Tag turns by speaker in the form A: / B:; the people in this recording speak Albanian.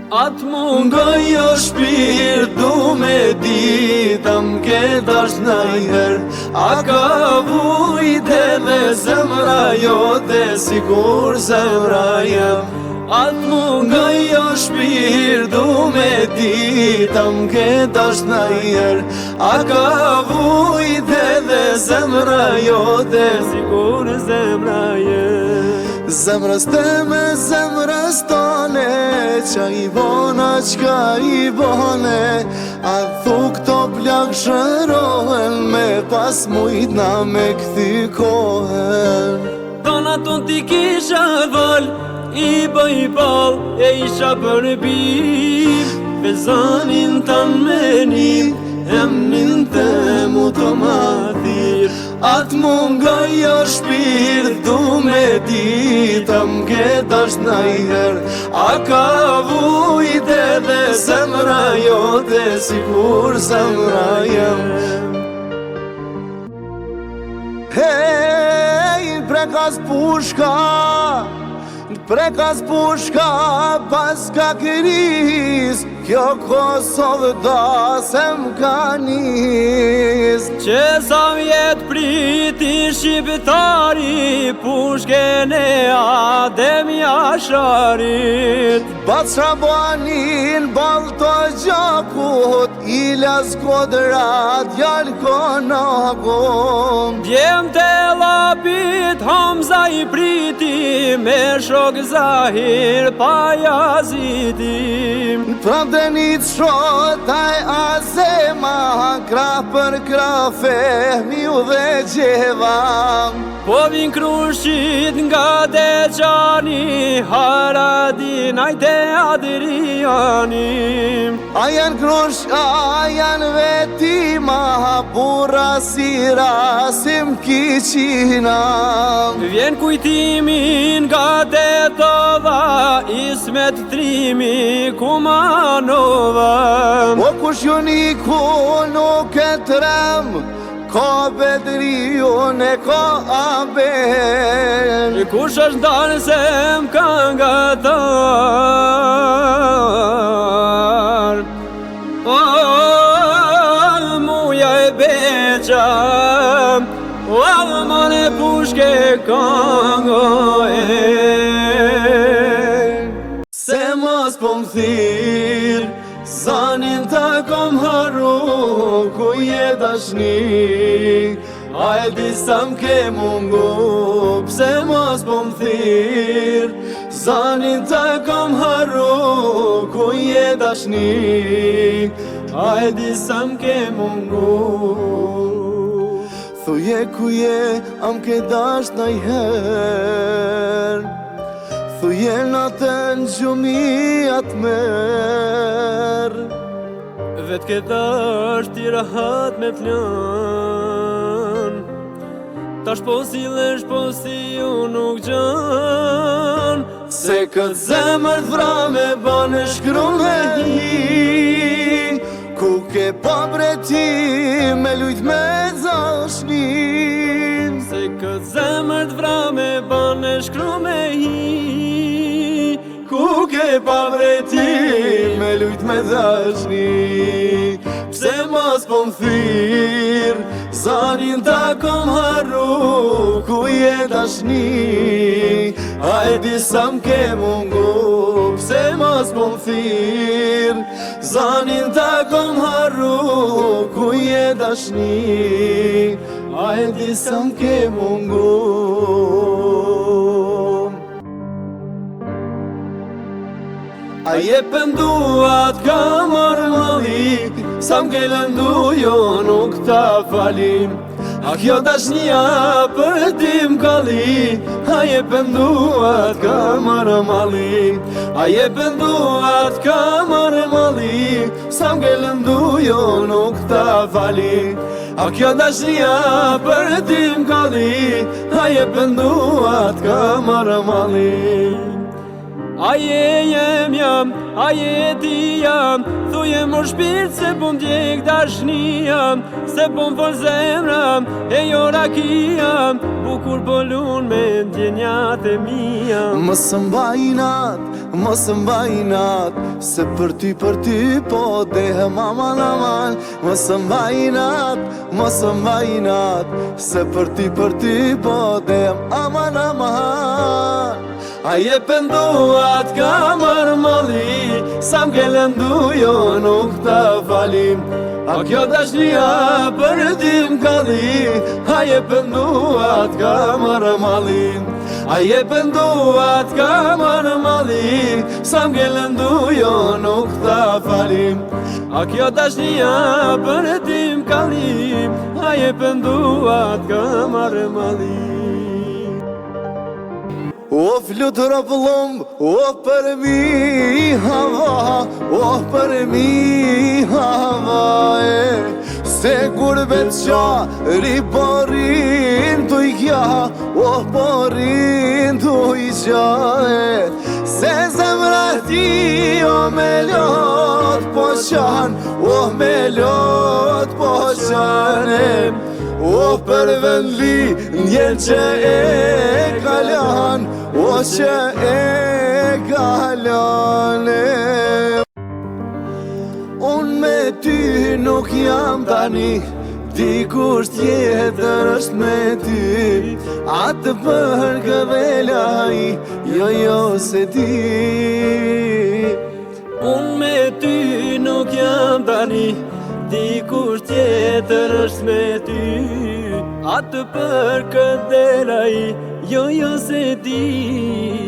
A: Atë mungoj o shpirt du me ditë m'ke dash najher. A ka vujte dhe zemra jote sikur zemra jem. Atë mungoj o shpirt du me ditë m'ke dash najher. A ka vujte dhe zemra jote sikur zemra jem. Zemrës teme, zemrës tone, qa I bona, qka I bone. A thu këto plak shërohen, me pas mujt na me këthi kohen.
B: Tona ton ti kisha val, I bëj bal, e isha për bim. Vezanin tan menim, emnin tem u të madhir.
A: Atë mungoj o shpirt du me ditë m'ke dash najher. A ka vujte dhe zemra jote sikur zemra jem. Hej, prekas pushka, prekas pushka pas ka kriz. Kjo Kosovë da se m'ka nis.
B: Që sa vjet priti shqiptari, pushken e Adem Jasharit.
A: Batrabanin balto gjakut, Ilas Kodrat djal konakut.
B: Djem të lapit Hamza I priti, me shok Zahir pa jazitim.
A: Pravdenit shotaj azema, krah për krah fehmiu dhe gjeva.
B: Po vin Krushqit nga Deçani, Haradin ajte Adriani.
A: A janë Krushq, a janë vetima, burra si rasim kiqina.
B: Vjen kujtimin nga Tetova, Ismet Trimi Kumanova.
A: O kush ju niku nuk e trem, ka Bedriun e ka Abel.
B: Kush është dalë se m'ka ngatar, muja e beqa, alman e pushke kango e.
A: Se mos po m'thir, zanin ta kom haru, ku je dashni. A e di sa m'ke mungu, pse mos po m'thir, zanin ta kom haru, ku je dashni. A e di sa m'ke mungu. Thuje ku je, a m'ke dash najher. Thuje natën gjumi atë merë.
B: Vet ke dash ti rahat me t'lan, tash po sillesh po si unë nuk gjan.
A: Se këtë zemër t'vra me banë shkru me hi, ku ke pa breti me lujt me zashnin.
B: Se këtë zemër t'vra me banë shkru me hi,
A: ku ke pa breti me lujt me dashni. Pse mos po m'thir, zanin ta kom haru, ku je dashni. A e di sa m'ke mungu, pse mos po m'thir, zanin ta kom haru, ku je dashni. A e di sa m'ke mungu. A je pënduat ka marrë mali, sa m'ke lëndu jo nuk ta falim. A kjo dashnia për ti m'kalli, a je pënduat ka marrë mali. A je pënduat ka marrë mali, sa m'ke lëndu jo nuk ta falim. A kjo dashnia për ti m'kalli, a je pënduat ka marrë mali.
B: a je jemja aje e tia, thuje më shpirt se po m'djek dashnia, se po m'fol zemra e jo rakia, bukur po lun me ndjenjat e mia.
A: Mos mbajnat, se për ty po dehem aman aman. Mos mbajnat, se për ty po dehem aman aman. Aje pënduat ka mërmëlli, sa m'ke lëndu jo nuk ta falim. A kjo dashnia për ty m'kalli, aje pënduat ka mërmëlli. Aje pënduat ka mërmëlli, sa m'ke lëndu jo nuk ta falim.
B: A kjo dashnia për ty m'kalli, aje pënduat ka mërmëlli.
A: O flutur o plumb, o për mi hava, o për mi hava se gurbet qa riporin tu i kja, o porin tu i qa se zemra ti o me lot po qan, o me lot po qan o për vendli njen që e kalan, o që e kalan unë me ty nuk jam tani, dikush tjetër është me ty. Atë për këvelaj, jo se ti.
B: Unë me ty nuk jam tani, dikush tjetër është me ty. Atë për këtë delaj, jo se ti.